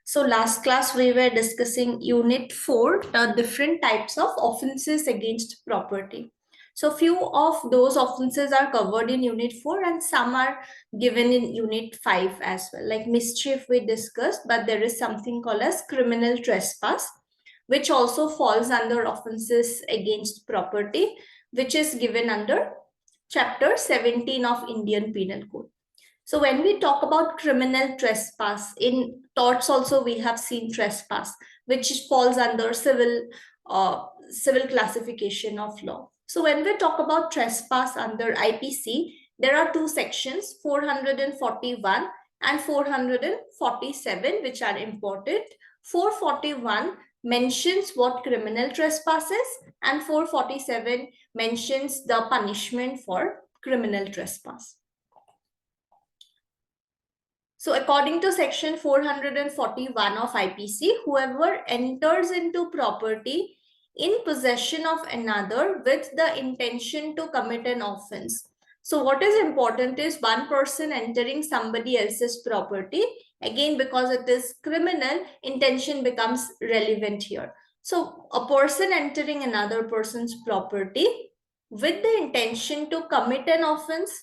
So last class we were discussing Unit 4, the different types of offenses against property. So few of those offenses are covered in Unit 4 and some are given in Unit 5 as well. Like mischief we discussed, but there is something called as criminal trespass, which also falls under offenses against property, which is given under Chapter 17 of Indian Penal Code. So when we talk about criminal trespass, in torts also we have seen trespass, which falls under civil classification of law. So when we talk about trespass under IPC, there are two sections, 441 and 447, which are important. 441 mentions what criminal trespass is, and 447 mentions the punishment for criminal trespass. So according to section 441 of IPC, whoever enters into property in possession of another with the intention to commit an offense. So what is important is one person entering somebody else's property. Again, because it is criminal, intention becomes relevant here. So a person entering another person's property with the intention to commit an offense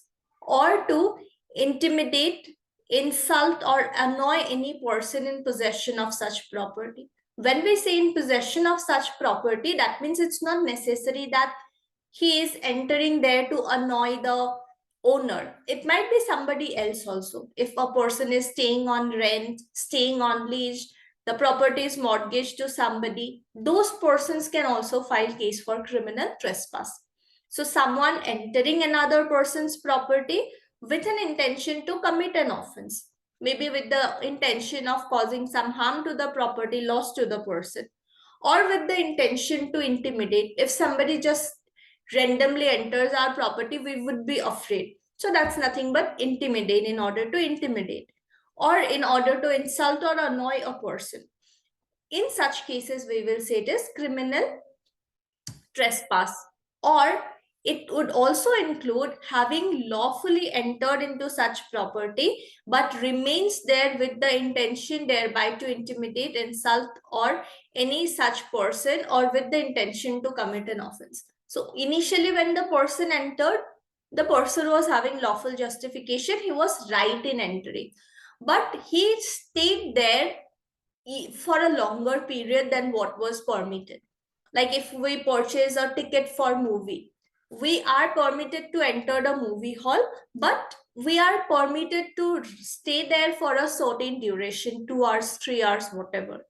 or to intimidate, insult, or annoy any person in possession of such property. When we say in possession of such property, that means it's not necessary that he is entering there to annoy the owner. It might be somebody else also. If a person is staying on rent, staying on lease, the property is mortgaged to somebody, those persons can also file case for criminal trespass. So someone entering another person's property with an intention to commit an offense, maybe with the intention of causing some harm to the property, loss to the person, or with the intention to intimidate. If somebody just randomly enters our property, we would be afraid. So that's nothing but intimidate, in order to intimidate, or in order to insult or annoy a person. In such cases, we will say it is criminal trespass. Or it would also include having lawfully entered into such property but remains there with the intention thereby to intimidate, insult, or any such person, or with the intention to commit an offense. So initially when the person entered, the person was having lawful justification, he was right in entering, but he stayed there for a longer period than what was permitted. Like if we purchase a ticket for movie, we are permitted to enter the movie hall, but we are permitted to stay there for a certain duration, 2 hours, 3 hours, whatever.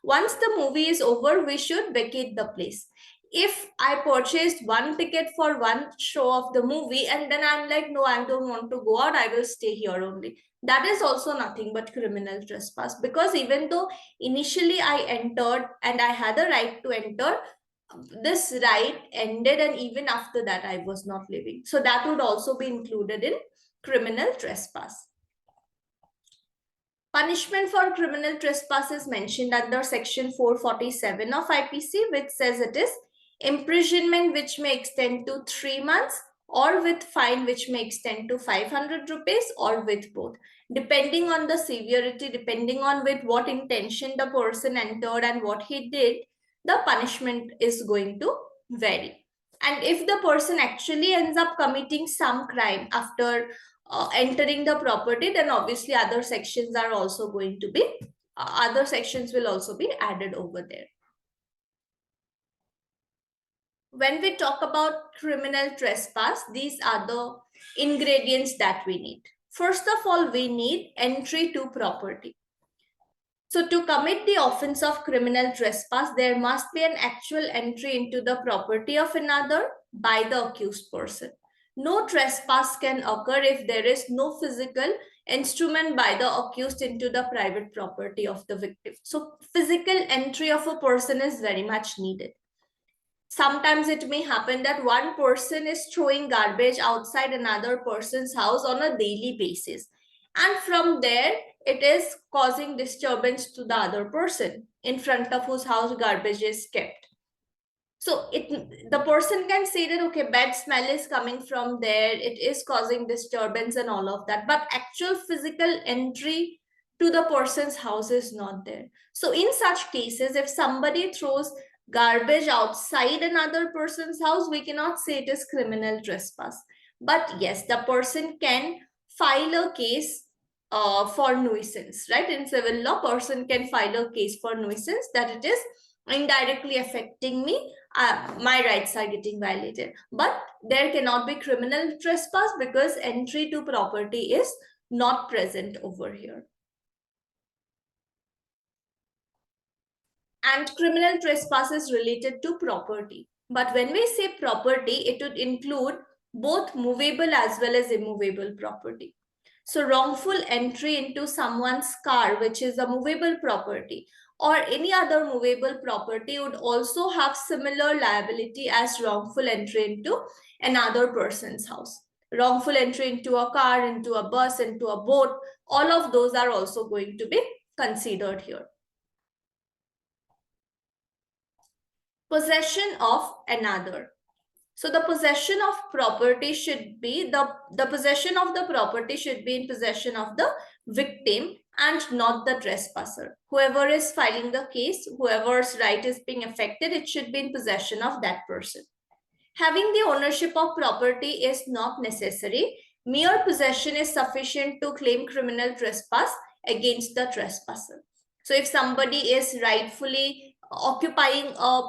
Once the movie is over, we should vacate the place. If I purchased one ticket for one show of the movie and then I'm like, no, I don't want to go out, I will stay here only, that is also nothing but criminal trespass. Because even though initially I entered and I had a right to enter, this right ended, and even after that I was not living. So that would also be included in criminal trespass. Punishment for criminal trespass is mentioned under section 447 of IPC, which says it is imprisonment which may extend to 3 months, or with fine which may extend to 500 rupees, or with both. Depending on the severity, depending on with what intention the person entered and what he did, the punishment is going to vary. And if the person actually ends up committing some crime after entering the property, then obviously other sections are also going to be, other sections will also be added over there. When we talk about criminal trespass, these are the ingredients that we need. First of all, we need entry to property. So to commit the offense of criminal trespass, there must be an actual entry into the property of another by the accused person. No trespass can occur if there is no physical instrument by the accused into the private property of the victim. So physical entry of a person is very much needed. Sometimes it may happen that one person is throwing garbage outside another person's house on a daily basis, and from there it is causing disturbance to the other person in front of whose house garbage is kept. So the person can say that, okay, bad smell is coming from there, it is causing disturbance and all of that, but actual physical entry to the person's house is not there. So in such cases, if somebody throws garbage outside another person's house, we cannot say it is criminal trespass. But yes, the person can file a case for nuisance, right? In civil law, person can file a case for nuisance that it is indirectly affecting me, my rights are getting violated. But there cannot be criminal trespass because entry to property is not present over here. And criminal trespass is related to property. But when we say property, it would include both movable as well as immovable property. So wrongful entry into someone's car, which is a movable property, or any other movable property would also have similar liability as wrongful entry into another person's house. Wrongful entry into a car, into a bus, into a boat, all of those are also going to be considered here. Possession of another. So the possession of property should be, the possession of the property should be in possession of the victim and not the trespasser. Whoever is filing the case, whoever's right is being affected, it should be in possession of that person. Having the ownership of property is not necessary. Mere possession is sufficient to claim criminal trespass against the trespasser. So if somebody is rightfully occupying a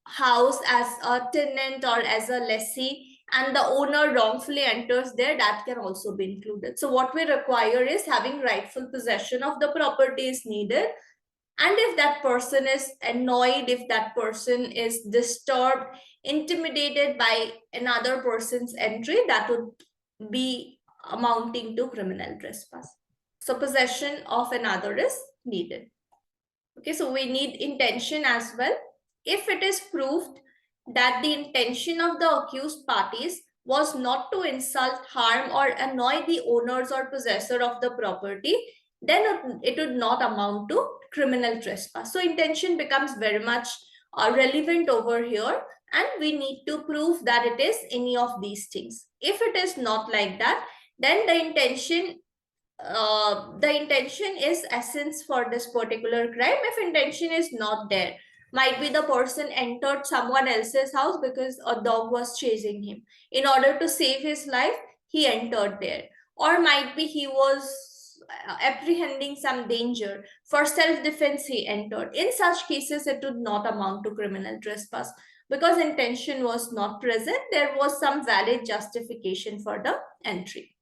house as a tenant or as a lessee and the owner wrongfully enters there, that can also be included. So what we require is having rightful possession of the property is needed. And if that person is annoyed, if that person is disturbed, intimidated by another person's entry, that would be amounting to criminal trespass. So possession of another is needed. Okay, so we need intention as well. If it is proved that the intention of the accused parties was not to insult, harm, or annoy the owners or possessor of the property, then it would not amount to criminal trespass. So intention becomes very much relevant over here, and we need to prove that it is any of these things. If it is not like that, then the intention is essence for this particular crime. If intention is not there, might be the person entered someone else's house because a dog was chasing him. In order to save his life, he entered there. Or might be he was apprehending some danger. For self-defense, he entered. In such cases, it would not amount to criminal trespass because intention was not present. There was some valid justification for the entry.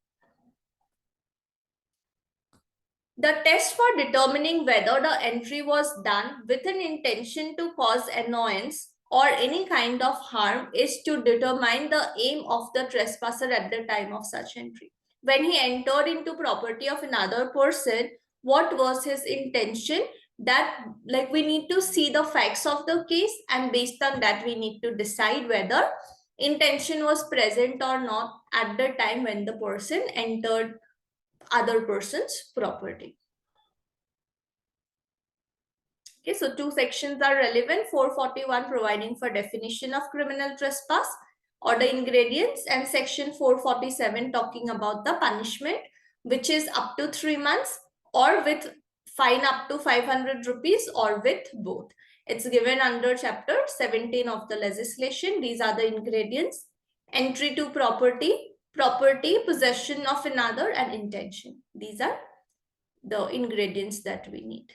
The test for determining whether the entry was done with an intention to cause annoyance or any kind of harm is to determine the aim of the trespasser at the time of such entry. When he entered into property of another person, what was his intention? That, like, we need to see the facts of the case, and based on that we need to decide whether intention was present or not at the time when the person entered other person's property. Okay, so two sections are relevant. 441 providing for definition of criminal trespass or the ingredients, and section 447 talking about the punishment, which is up to 3 months or with fine up to 500 rupees or with both. It's given under chapter 17 of the legislation. These are the ingredients: entry to property, possession of another, and intention. These are the ingredients that we need.